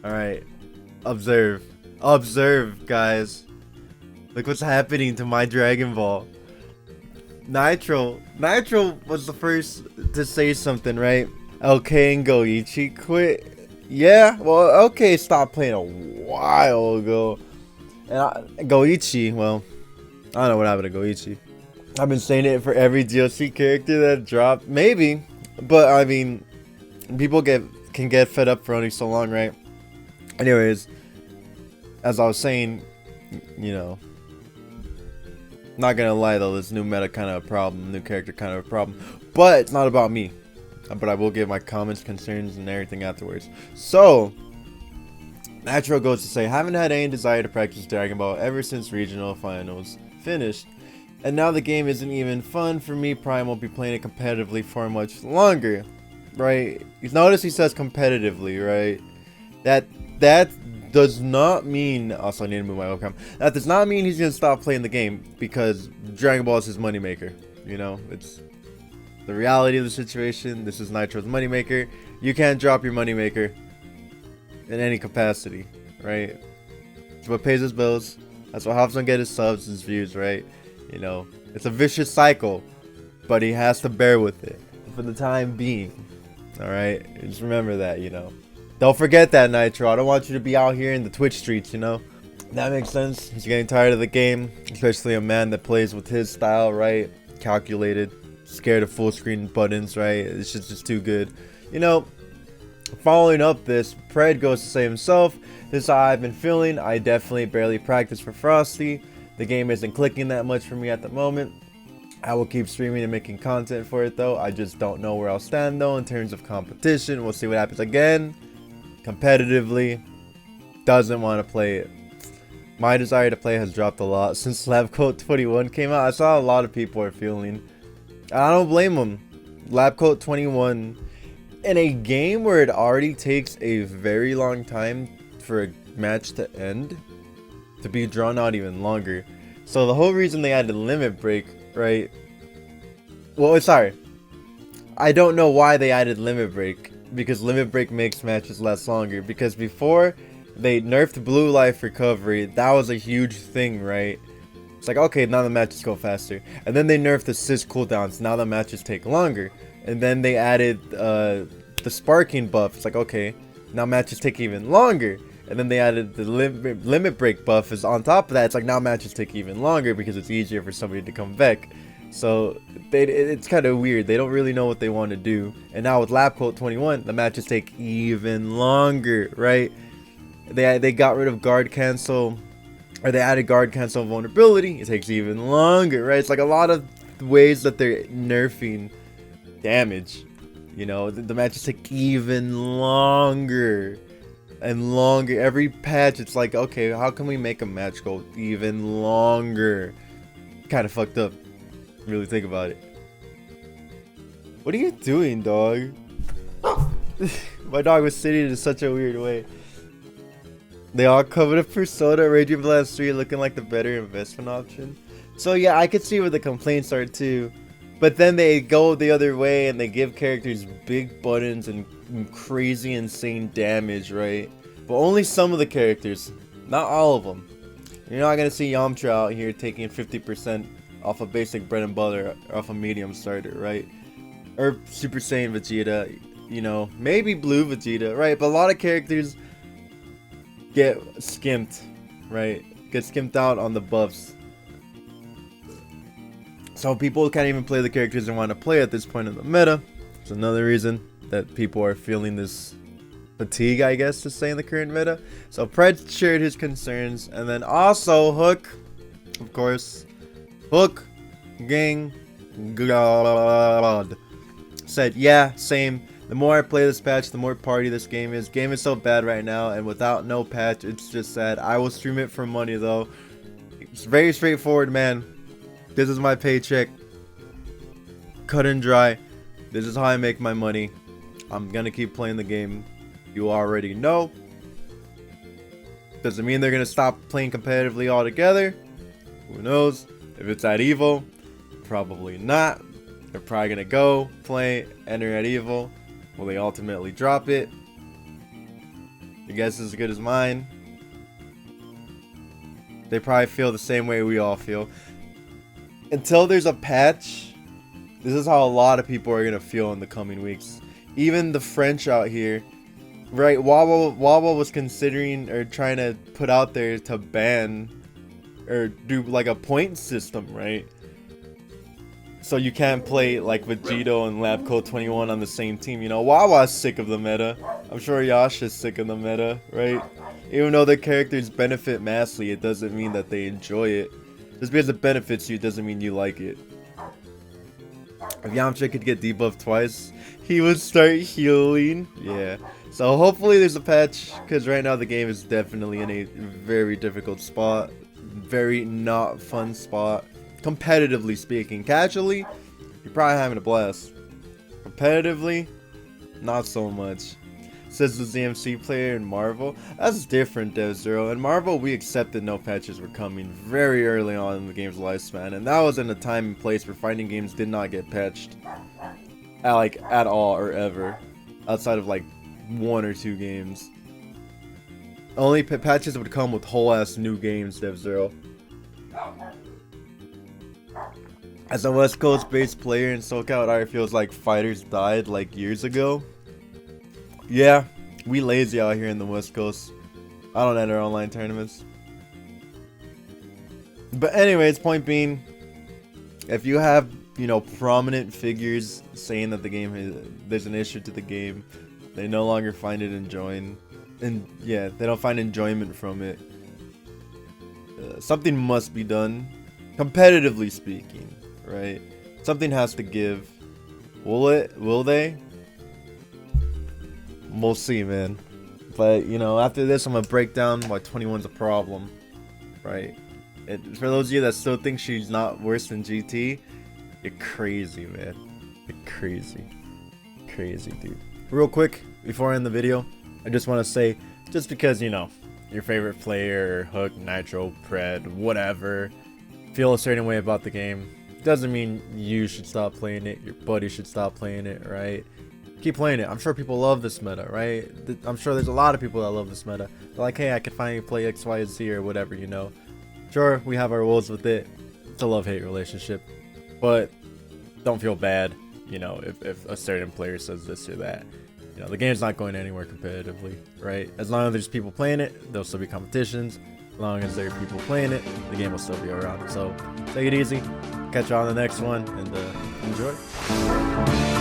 Alright. Observe. Observe, guys. Look what's happening to my Dragon Ball. Nitro was the first to say something, right? LK and Goichi quit. Yeah, well, LK stopped playing a while ago. And Goichi, well, I don't know what happened to Goichi. I've been saying it for every DLC character that dropped. Maybe. But, I mean, people can get fed up for only so long, right? Anyways, as I was saying, you know, not gonna lie though, this new meta kind of a problem, new character kind of a problem, but it's not about me. But I will give my comments, concerns, and everything afterwards. So, Nitro goes to say, haven't had any desire to practice Dragon Ball ever since regional finals finished, and now the game isn't even fun for me. Prime won't be playing it competitively for much longer, right? You notice he says competitively, right? That does not mean, also I need to move my webcam. That does not mean he's gonna stop playing the game because Dragon Ball is his moneymaker. You know, it's the reality of the situation. This is Nitro's moneymaker. You can't drop your moneymaker in any capacity, right? It's what pays his bills. That's what helps him get his subs, his views, right? You know, it's a vicious cycle, but he has to bear with it for the time being. All right, just remember that, you know. Don't forget that, Nitro. I don't want you to be out here in the Twitch streets, you know? That makes sense. He's getting tired of the game, especially a man that plays with his style, right? Calculated, scared of full screen buttons, right? It's just too good. You know, following up this, Pred goes to say himself, this is how I've been feeling. I definitely barely practice for Frosty. The game isn't clicking that much for me at the moment. I will keep streaming and making content for it though. I just don't know where I'll stand though in terms of competition. We'll see what happens again. Competitively, doesn't want to play it. My desire to play has dropped a lot since Lab Coat 21 came out. I saw a lot of people are feeling, I don't blame them. Lab Coat 21 in a game where it already takes a very long time for a match to end, to be drawn out even longer. So the whole reason they added Limit Break, right? Well, sorry, I don't know why they added Limit Break. Because Limit Break makes matches last longer. Because before they nerfed Blue Life Recovery, that was a huge thing, right? It's like, okay, now the matches go faster. And then they nerfed assist cooldowns, now the matches take longer. And then they added the sparking buff. It's like, okay, now matches take even longer. And then they added the limit break buff is on top of that. It's like now matches take even longer because it's easier for somebody to come back. So it's kind of weird. They don't really know what they want to do. And now with Lab Coat 21, the matches take even longer, right? They got rid of guard cancel, or they added guard cancel vulnerability. It takes even longer, right? It's like a lot of ways that they're nerfing damage. You know, the matches take even longer and longer. Every patch, it's like, okay, how can we make a match go even longer? Kind of fucked up. Really think about it. What are you doing, dog? My dog was sitting in such a weird way. They all covered up Persona, Raging Blast 3 looking like the better investment option. So yeah, I could see where the complaints are too. But then they go the other way and they give characters big buttons and crazy insane damage, right? But only some of the characters, not all of them. You're not gonna see Yamcha out here taking 50% off a basic bread and butter, off a medium starter, right? Or Super Saiyan Vegeta, you know, maybe Blue Vegeta, right? But a lot of characters get skimped, right? Get skimped out on the buffs. So people can't even play the characters they want to play at this point in the meta. It's another reason that people are feeling this fatigue, I guess, to say in the current meta. So Pred shared his concerns, and then also Hook, of course. Hook gang God said, yeah, same. The more I play this patch, the more party this game is. Game is so bad right now, and without no patch, it's just sad. I will stream it for money though. It's very straightforward, man. This is my paycheck. Cut and dry. This is how I make my money. I'm gonna keep playing the game. You already know. Does it mean they're gonna stop playing competitively altogether? Who knows? If it's at Evo, probably not. They're probably gonna go play, enter at Evo. Will they ultimately drop it? Your guess is as good as mine. They probably feel the same way we all feel. Until there's a patch, this is how a lot of people are going to feel in the coming weeks. Even the French out here, right? Wawa was considering or trying to put out there to ban or do like a point system, right? So you can't play like Vegito and Labco 21 on the same team. You know, Wawa's sick of the meta. I'm sure Yasha's sick of the meta, right? Even though their characters benefit massively, it doesn't mean that they enjoy it. Just because it benefits you doesn't mean you like it. If Yamcha could get debuffed twice, he would start healing. Yeah. So hopefully there's a patch, because right now the game is definitely in a very difficult spot. Very not fun spot. Competitively speaking. Casually, you're probably having a blast. Competitively, not so much. Says the ZMC player in Marvel. That's different, DevZero. In Marvel, we accepted no patches were coming very early on in the game's lifespan, and that was in a time and place where fighting games did not get patched at all or ever, outside of like 1 or 2 games. Only patches would come with whole ass new games, DevZero. As a West Coast based player in SoCal, it feels like fighters died like years ago. Yeah, we lazy out here in the West Coast. I don't enter online tournaments. But anyways, point being, if you have, you know, prominent figures saying that the game there's an issue to the game, they no longer find it enjoying, and yeah, they don't find enjoyment from it. Something must be done, competitively speaking, right? Something has to give. Will it? Will they? We'll see, man. But, you know, after this, I'm going to break down why 21's a problem, right? For those of you that still think she's not worse than GT, you're crazy, man. You're crazy. Crazy, dude. Real quick, before I end the video, I just want to say, just because, you know, your favorite player, Hook, Nitro, Pred, whatever, feel a certain way about the game, doesn't mean you should stop playing it, your buddy should stop playing it, right? Keep playing it. I'm sure people love this meta, right? I'm sure there's a lot of people that love this meta. They're like, hey, I can finally play X, Y, and Z or whatever, you know. Sure, we have our woes with it. It's a love-hate relationship. But don't feel bad, you know, if a certain player says this or that. You know, the game's not going anywhere competitively, right? As long as there's people playing it, there'll still be competitions. As long as there are people playing it, the game will still be around. So take it easy. Catch you on the next one, and enjoy.